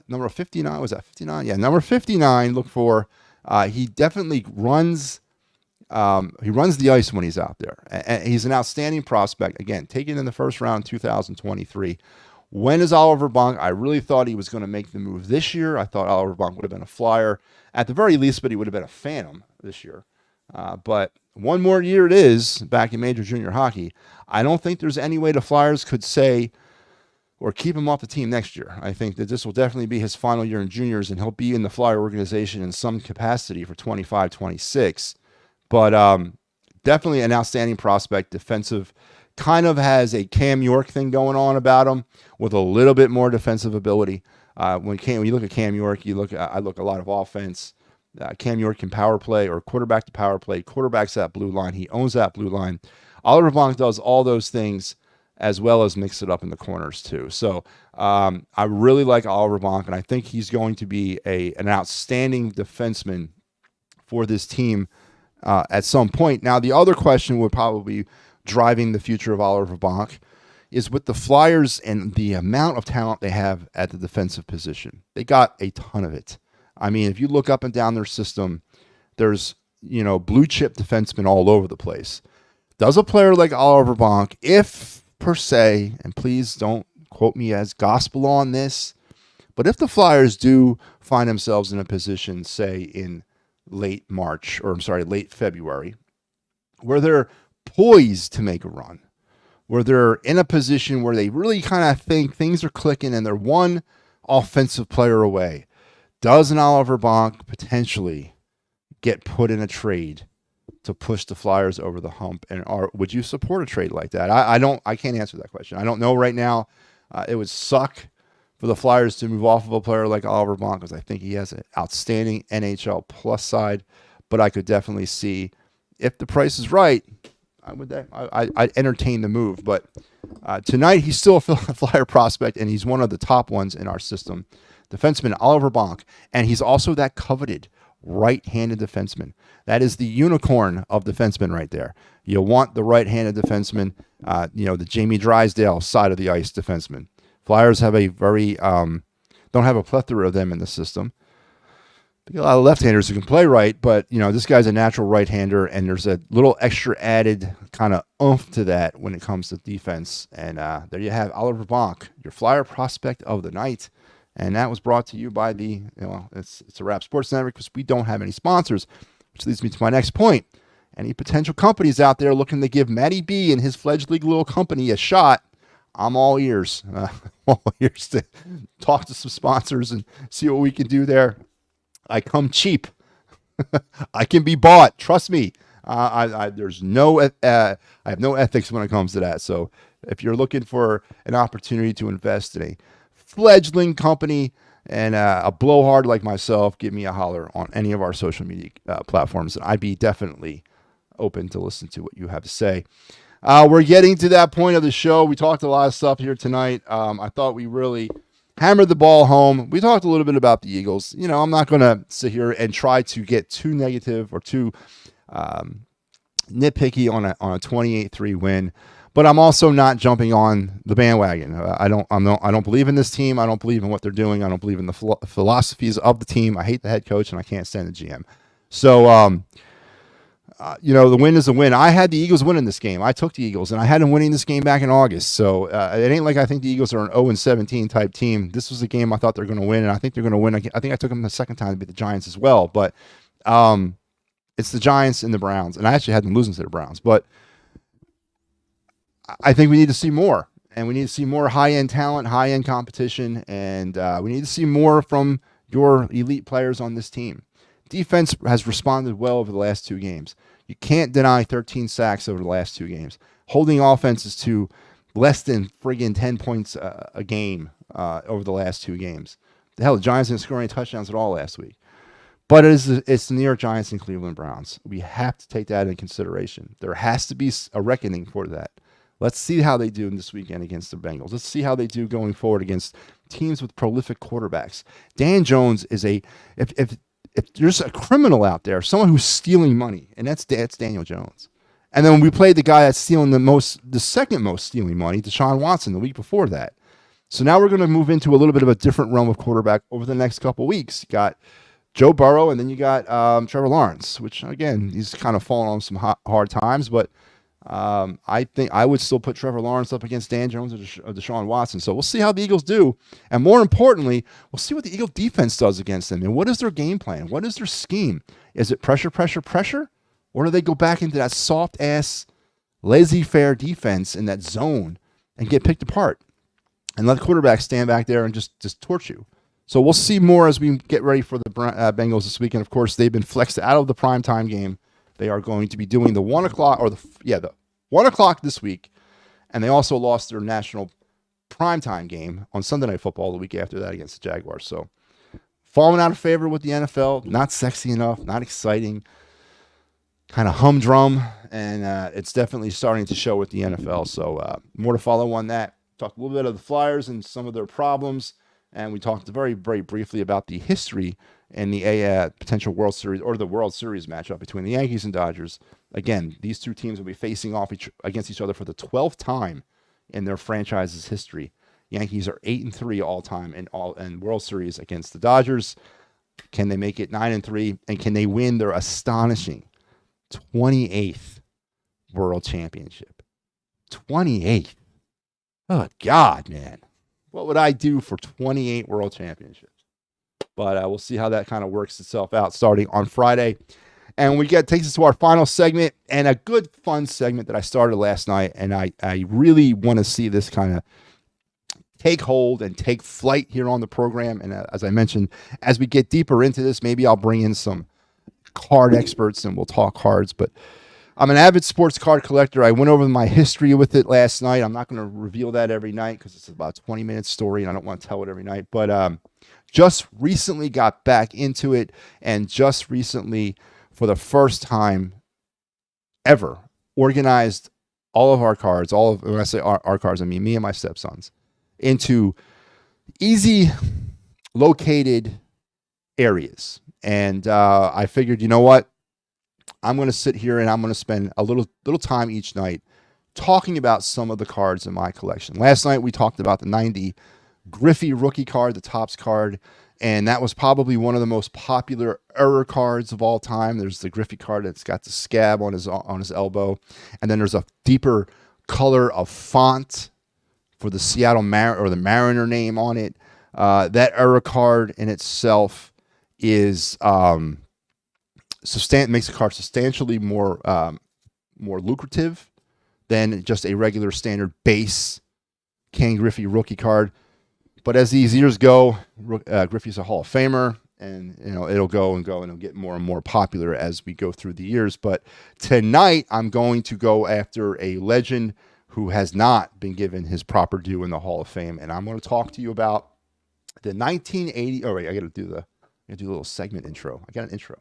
Speaker 1: Number 59, was that 59? Yeah, number 59. Look for. He definitely runs. He runs the ice when he's out there. And he's an outstanding prospect. Again, taken in the first round, 2023. When is Oliver Bonk? I really thought he was going to make the move this year. I thought Oliver Bonk would have been a flyer at the very least, but he would have been a phantom this year. But one more year it is back in Major Junior Hockey. I don't think there's any way the Flyers could say or keep him off the team next year. I think that this will definitely be his final year in juniors, and he'll be in the Flyer organization in some capacity for 25-26. But definitely an outstanding prospect, defensive, kind of has a Cam York thing going on about him with a little bit more defensive ability. When you look at Cam York, I look a lot of offense. Cam York can power play or quarterback to power play, quarterbacks that blue line. He owns that blue line. Oliver Bonk does all those things as well as mix it up in the corners too. So I really like Oliver Bonk, and I think he's going to be an outstanding defenseman for this team at some point. Now, the other question would probably be driving the future of Oliver Bonk is with the Flyers and the amount of talent they have at the defensive position. They got a ton of it. I mean, if you look up and down their system, there's, blue chip defensemen all over the place. Does a player like Oliver Bonk, if per se, and please don't quote me as gospel on this, but if the Flyers do find themselves in a position, say in late February, where they're poised to make a run, where they're in a position where they really kind of think things are clicking and they're one offensive player away, does an Oliver Bonk potentially get put in a trade to push the Flyers over the hump? And would you support a trade like that? I can't answer that question. I don't know right now. It would suck for the Flyers to move off of a player like Oliver Bonk, because I think he has an outstanding NHL plus side. But I could definitely see, if the price is right, I'd entertain the move. But tonight, he's still a Flyer prospect, and he's one of the top ones in our system. Defenseman Oliver Bonk, and he's also that coveted right-handed defenseman. That is the unicorn of defensemen right there. You want the right-handed defenseman, the Jamie Drysdale side of the ice defenseman. Flyers have a very don't have a plethora of them in the system. They got a lot of left-handers who can play right, but this guy's a natural right-hander, and there's a little extra added kind of oomph to that when it comes to defense. And there you have Oliver Bonk, your Flyer prospect of the night. And that was brought to you by it's a Wrap Sports Network, because we don't have any sponsors, which leads me to my next point. Any potential companies out there looking to give MattyB and his fledgling little company a shot, I'm all ears. All ears to talk to some sponsors and see what we can do there. I come cheap. I can be bought. Trust me. I have no ethics when it comes to that. So if you're looking for an opportunity to invest in a fledgling company and a blowhard like myself, give me a holler on any of our social media platforms, and I'd be definitely open to listen to what you have to say. We're getting to that point of the show. We talked a lot of stuff here tonight. I thought we really hammered the ball home. We talked a little bit about the Eagles. I'm not going to sit here and try to get too negative or too nitpicky on a 28-3 win. But I'm also not jumping on the bandwagon. I don't believe in this team. I don't believe in what they're doing. I don't believe in the philosophies of the team. I hate the head coach, and I can't stand the GM. So, the win is a win. I had the Eagles winning this game. I took the Eagles, and I had them winning this game back in August. So it ain't like I think the Eagles are an 0-17 type team. This was a game I thought they're going to win, and I think they're going to win. I think I took them the second time to beat the Giants as well. But it's the Giants and the Browns, and I actually had them losing to the Browns. But I think we need to see more, and we need to see more high-end talent, high-end competition, and we need to see more from your elite players on this team. Defense has responded well over the last two games. You can't deny 13 sacks over the last two games. Holding offenses to less than friggin' 10 points a game over the last two games. The hell, the Giants didn't score any touchdowns at all last week. But it's the New York Giants and Cleveland Browns. We have to take that into consideration. There has to be a reckoning for that. Let's see how they do in this weekend against the Bengals. Let's see how they do going forward against teams with prolific quarterbacks. Dan Jones is if there's a criminal out there, someone who's stealing money, and that's Daniel Jones. And then when we played the guy that's stealing the second most stealing money, Deshaun Watson, the week before that. So now we're going to move into a little bit of a different realm of quarterback over the next couple of weeks. You got Joe Burrow, and then you got Trevor Lawrence, which, again, he's kind of fallen on some hard times, but I think I would still put Trevor Lawrence up against Dan Jones or Deshaun Watson. So we'll see how the Eagles do. And more importantly, we'll see what the Eagle defense does against them. And what is their game plan? What is their scheme? Is it pressure, pressure, pressure? Or do they go back into that soft-ass, laissez-faire defense in that zone and get picked apart and let the quarterback stand back there and just torch you? So we'll see more as we get ready for the Bengals this weekend. Of course, they've been flexed out of the primetime game. They are going to be doing the 1 o'clock, or the 1 o'clock this week. And they also lost their national primetime game on Sunday Night Football the week after that against the Jaguars. So falling out of favor with the NFL, not sexy enough, not exciting, kind of humdrum. And it's definitely starting to show with the NFL. So more to follow on that. Talk a little bit of the Flyers and some of their problems. And we talked very, very briefly about the history and the potential World Series or the World Series matchup between the Yankees and Dodgers. Again, these two teams will be facing off against each other for the 12th time in their franchise's history. Yankees are 8-3 all time in World Series against the Dodgers. Can they make it 9-3? And can they win their astonishing 28th World Championship? 28th. Oh, God, man. What would I do for 28 World Championships? But we'll see how that kind of works itself out starting on Friday. And takes us to our final segment, and a good, fun segment that I started last night. And I really want to see this kind of take hold and take flight here on the program. And as I mentioned, as we get deeper into this, maybe I'll bring in some card experts and we'll talk cards. But I'm an avid sports card collector. I went over my history with it last night. I'm not going to reveal that every night because it's about a 20-minute story, and I don't want to tell it every night. But just recently got back into it, and just recently, for the first time ever, organized all of our cards, when I say our cards, I mean me and my stepsons, into easy located areas. And I figured, you know what? I'm going to sit here and I'm going to spend a little time each night talking about some of the cards in my collection. Last night we talked about the 90 Griffey rookie card, the Topps card, and that was probably one of the most popular error cards of all time. There's the Griffey card that's got the scab on his elbow, and then there's a deeper color of font for the Seattle or the Mariner name on it. That error card in itself is makes the card substantially more lucrative than just a regular standard base Ken Griffey rookie card. But as these years go, Griffey's a Hall of Famer, and it'll go and go, and it'll get more and more popular as we go through the years. But tonight, I'm going to go after a legend who has not been given his proper due in the Hall of Fame, and I'm going to talk to you about the 1980. Oh wait, I got to do a little segment intro. I got an intro.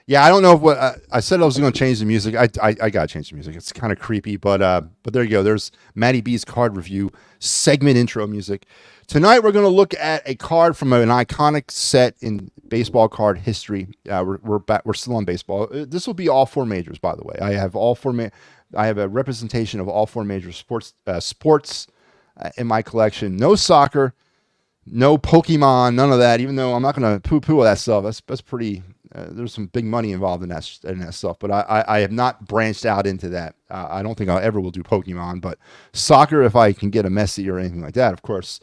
Speaker 1: Yeah, I don't know what I said. I was going to change the music. I got to change the music. It's kind of creepy, but there you go. There's MattyB's card review segment intro music. Tonight we're going to look at a card from an iconic set in baseball card history. We're still on baseball. This will be all four majors, by the way. I have I have a representation of all four major sports in my collection. No soccer, no Pokemon, none of that. Even though I'm not going to poo-poo all that stuff. That's pretty. There's some big money involved in that stuff, but I have not branched out into that. I don't think I ever will do Pokemon, but soccer, if I can get a Messi or anything like that, of course,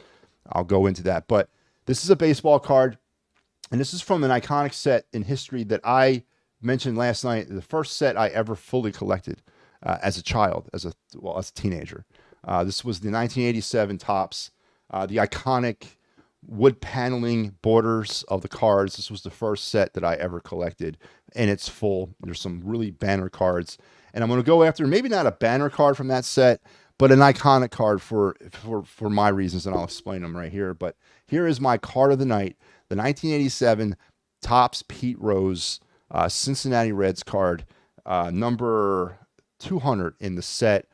Speaker 1: I'll go into that. But this is a baseball card, and this is from an iconic set in history that I mentioned last night. The first set I ever fully collected as a child, as a teenager. This was the 1987 Topps, the iconic wood paneling borders of the cards. This was the first set that I ever collected, and it's full. There's some really banner cards, and I'm going to go after maybe not a banner card from that set, but an iconic card for my reasons, and I'll explain them right here. But here is my card of the night, the 1987 Topps Pete Rose Cincinnati Reds card, number 200 in the set.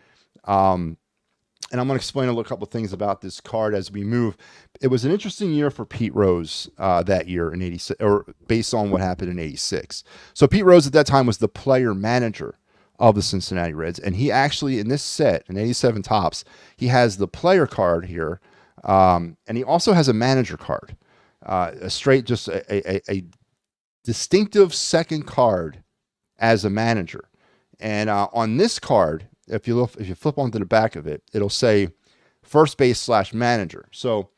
Speaker 1: And I'm going to explain a couple of things about this card as we move. It was an interesting year for Pete Rose that year in 86, or based on what happened in 86. So Pete Rose at that time was the player manager of the Cincinnati Reds, and he actually, in this set, in 87 Topps, he has the player card here, and he also has a manager card, just a distinctive second card as a manager. And on this card, if you flip onto the back of it, it'll say first base / manager. So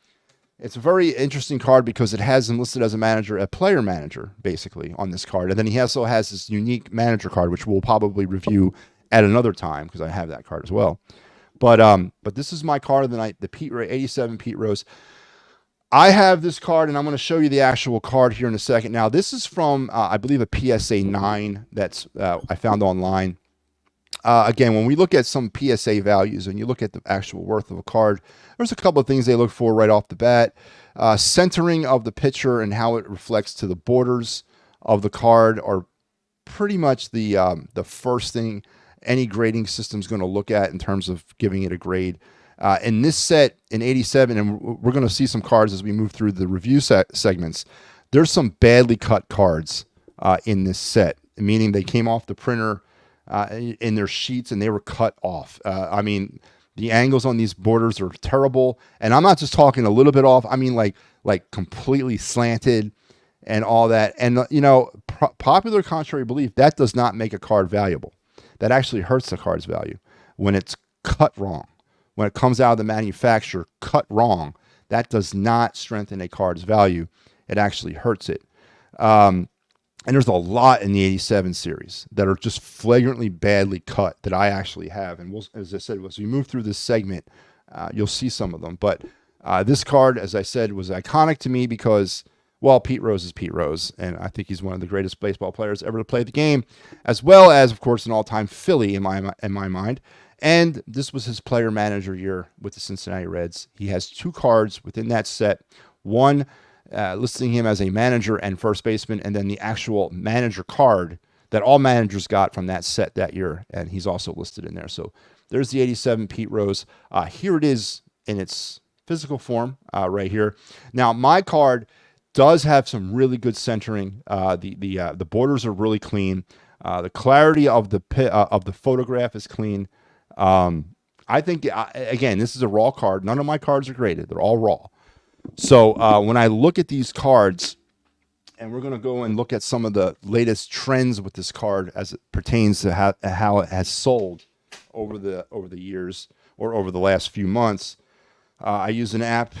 Speaker 1: it's a very interesting card because it has him listed as a manager, a player manager, basically, on this card. And then he also has this unique manager card, which we'll probably review at another time because I have that card as well. But this is my card of the night, the 87 Pete Rose. I have this card, and I'm going to show you the actual card here in a second. Now, this is from, I believe, a PSA 9 that's I found online. Again, when we look at some PSA values and you look at the actual worth of a card, there's a couple of things they look for right off the bat. Centering of the picture and how it reflects to the borders of the card are pretty much the first thing any grading system is going to look at in terms of giving it a grade. In this set, in 87, and we're going to see some cards as we move through the review segments, there's some badly cut cards in this set, meaning they came off the printer in their sheets and they were cut off. I mean, the angles on these borders are terrible, and I'm not just talking a little bit off. I mean, like completely slanted and all that. And popular contrary belief, that does not make a card valuable. That actually hurts the card's value when it's cut wrong. When it comes out of the manufacturer cut wrong, that does not strengthen a card's value. It actually hurts it. And there's a lot in the 87 series that are just flagrantly badly cut that I actually have. And as I said, as we move through this segment, you'll see some of them. But this card, as I said, was iconic to me because, well, Pete Rose is Pete Rose. And I think he's one of the greatest baseball players ever to play the game, as well as, of course, an all-time Philly in my mind. And this was his player manager year with the Cincinnati Reds. He has two cards within that set. One listing him as a manager and first baseman, and then the actual manager card that all managers got from that set that year, and he's also listed in there. So there's the 87 Pete Rose. Here it is in its physical form right here. Now, my card does have some really good centering. The borders are really clean. The clarity of the photograph is clean. I think, again, this is a raw card. None of my cards are graded. They're all raw. So when I look at these cards, and we're going to go and look at some of the latest trends with this card as it pertains to how it has sold over the years or over the last few months. I use an app.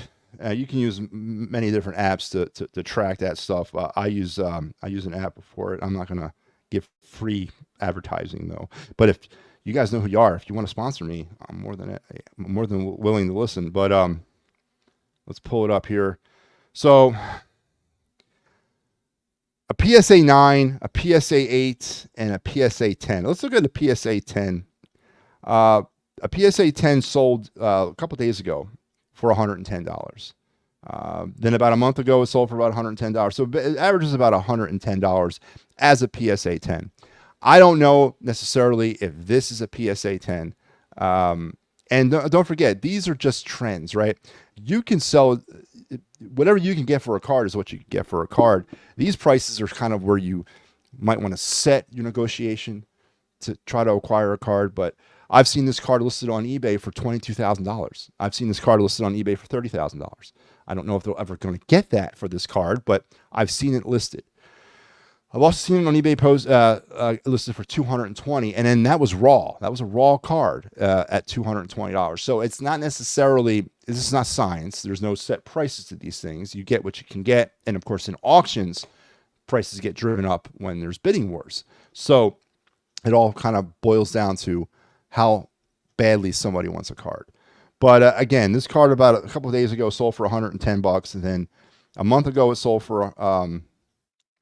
Speaker 1: You can use many different apps to track that stuff. I use an app for it. I'm not going to give free advertising though. But if you guys know who you are, if you want to sponsor me, I'm more than willing to listen. But let's pull it up here. So a PSA 9, a PSA 8, and a PSA 10. Let's look at the PSA 10. A PSA 10 sold a couple days ago for $110. Then about a month ago, it sold for about $110. So it averages about $110 as a PSA 10. I don't know necessarily if this is a PSA 10. And don't forget, these are just trends, right? You can sell whatever you can get for a card is what you can get for a card. These prices are kind of where you might want to set your negotiation to try to acquire a card. But I've seen this card listed on eBay for $22,000. I've seen this card listed on eBay for $30,000. I don't know if they're ever going to get that for this card, but I've seen it listed. I've also seen it on eBay listed for $220, and then that was raw. That was a raw card at $220. So it's not necessarily, this is not science. There's no set prices to these things. You get what you can get, and of course in auctions, prices get driven up when there's bidding wars. So it all kind of boils down to how badly somebody wants a card. But again, this card about a couple of days ago sold for $110, and then a month ago it sold for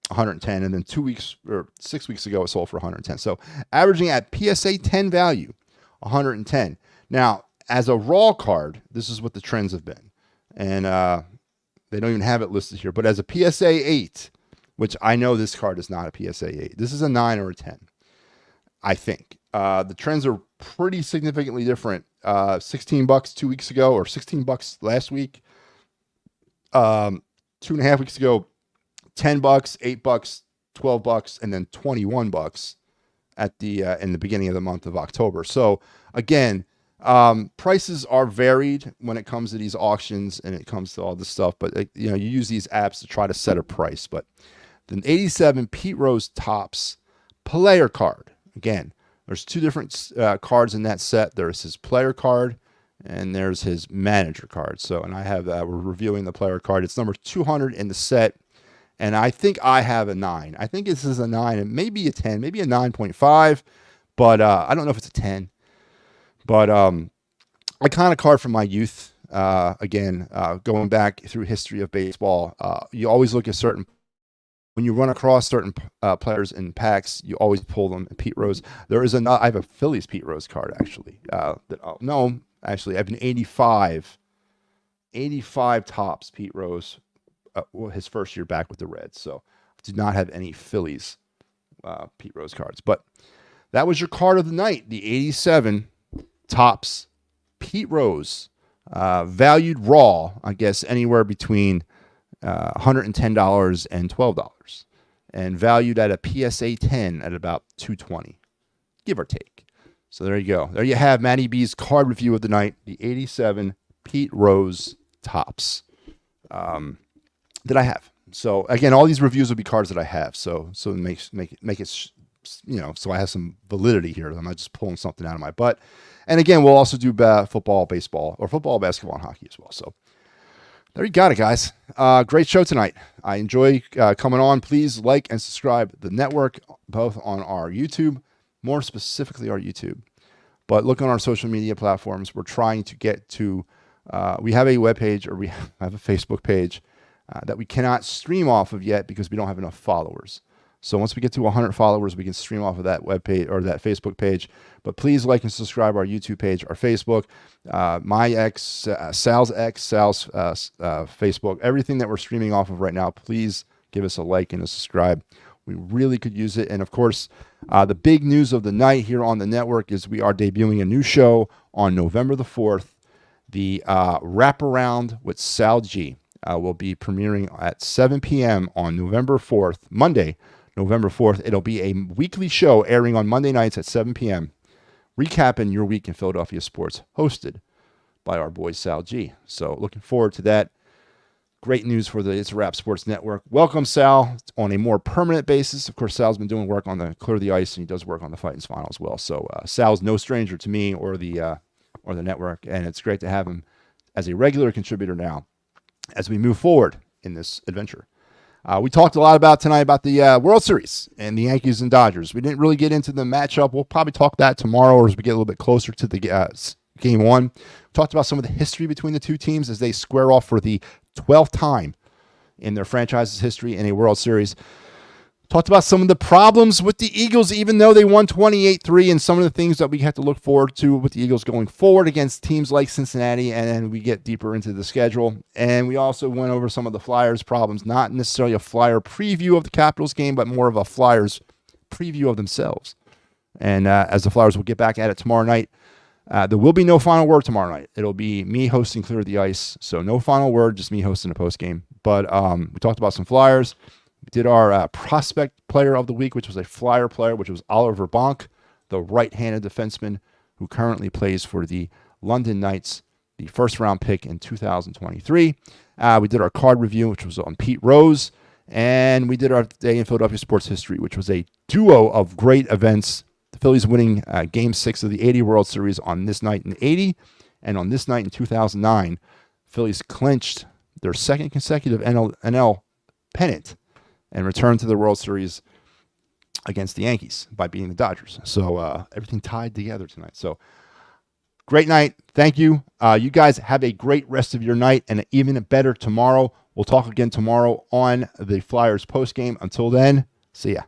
Speaker 1: 110, and then 2 weeks or 6 weeks ago it sold for 110. So averaging at PSA 10 value, 110. Now, as a raw card, this is what the trends have been, and they don't even have it listed here. But as a PSA 8, which I know this card is not a PSA 8, this is a 9 or a 10. I think the trends are pretty significantly different. $16 2 weeks ago, or $16 last week. 2.5 weeks ago, $10, $8, $12, and then $21 at the in the beginning of the month of October. So again, prices are varied when it comes to these auctions and it comes to all this stuff. But you use these apps to try to set a price. But the 87 Pete Rose Topps player card. Again, there's two different cards in that set. There's his player card and there's his manager card. So, and I have we're reviewing the player card. It's number 200 in the set. And I think I have a 9. I think this is a 9 and maybe a 10, maybe a 9.5. But I don't know if it's a 10. But iconic card from my youth. Again, going back through history of baseball, you always look at certain, when you run across certain players in packs, you always pull them. Pete Rose. I have a Phillies Pete Rose card, actually. Actually, I have an 85 Topps Pete Rose. His first year back with the Reds. So I do not have any Phillies Pete Rose cards. But that was your card of the night, the 87 Topps Pete Rose, valued raw, I guess, anywhere between $110 and $12, and valued at a PSA 10 at about $220, give or take. So there you go. There you have MattyB's card review of the night, the 87 Pete Rose Topps. That I have. So again, all these reviews will be cards that I have. So make it so I have some validity here. I'm not just pulling something out of my butt. And again, we'll also do football, baseball, or football, basketball, and hockey as well. So there you got it, guys. Great show tonight. I enjoy coming on. Please like and subscribe the network, both on our YouTube, more specifically our YouTube, but look on our social media platforms. We're trying to get to. We have a webpage, or we have a Facebook page. That we cannot stream off of yet because we don't have enough followers. So once we get to 100 followers, we can stream off of that webpage or that Facebook page. But please like and subscribe our YouTube page, our Facebook, my ex, Sal's ex, Sal's Facebook, everything that we're streaming off of right now. Please give us a like and a subscribe. We really could use it. And of course, the big news of the night here on the network is we are debuting a new show on November the 4th, the Wraparound with Sal G. Will be premiering at 7 p.m. on November 4th, Monday, November 4th. It'll be a weekly show airing on Monday nights at 7 p.m., recapping your week in Philadelphia sports, hosted by our boy Sal G. So looking forward to that. Great news for the It's a Wrap Sports Network. Welcome, Sal, on a more permanent basis. Of course, Sal's been doing work on the Clear the Ice, and he does work on the Fight and Final as well. So Sal's no stranger to me or the network, and it's great to have him as a regular contributor now as we move forward in this adventure. We talked a lot tonight about the World Series and the Yankees and Dodgers. We didn't really get into the matchup. We'll probably talk that tomorrow or as we get a little bit closer to the game one. We talked about some of the history between the two teams as they square off for the 12th time in their franchise's history in a World Series. Talked about some of the problems with the Eagles, even though they won 28-3, and some of the things that we have to look forward to with the Eagles going forward against teams like Cincinnati, and then we get deeper into the schedule. And we also went over some of the Flyers' problems, not necessarily a Flyer preview of the Capitals game, but more of a Flyers preview of themselves. And as the Flyers will get back at it tomorrow night, there will be no final word tomorrow night. It'll be me hosting Clear the Ice, so no final word, just me hosting a post game. But we talked about some Flyers. We did our prospect player of the week, which was a Flyer player, which was Oliver Bonk, the right-handed defenseman who currently plays for the London Knights, the first-round pick in 2023. We did our card review, which was on Pete Rose, and we did our Day in Philadelphia Sports History, which was a duo of great events. The Phillies winning Game 6 of the 80 World Series on this night in 80, and on this night in 2009, Phillies clinched their second consecutive NL pennant and returned to the World Series against the Yankees by beating the Dodgers. So everything tied together tonight. So Great night. Thank you. You guys have a great rest of your night and even better tomorrow. We'll talk again tomorrow on the Flyers postgame. Until then, see ya.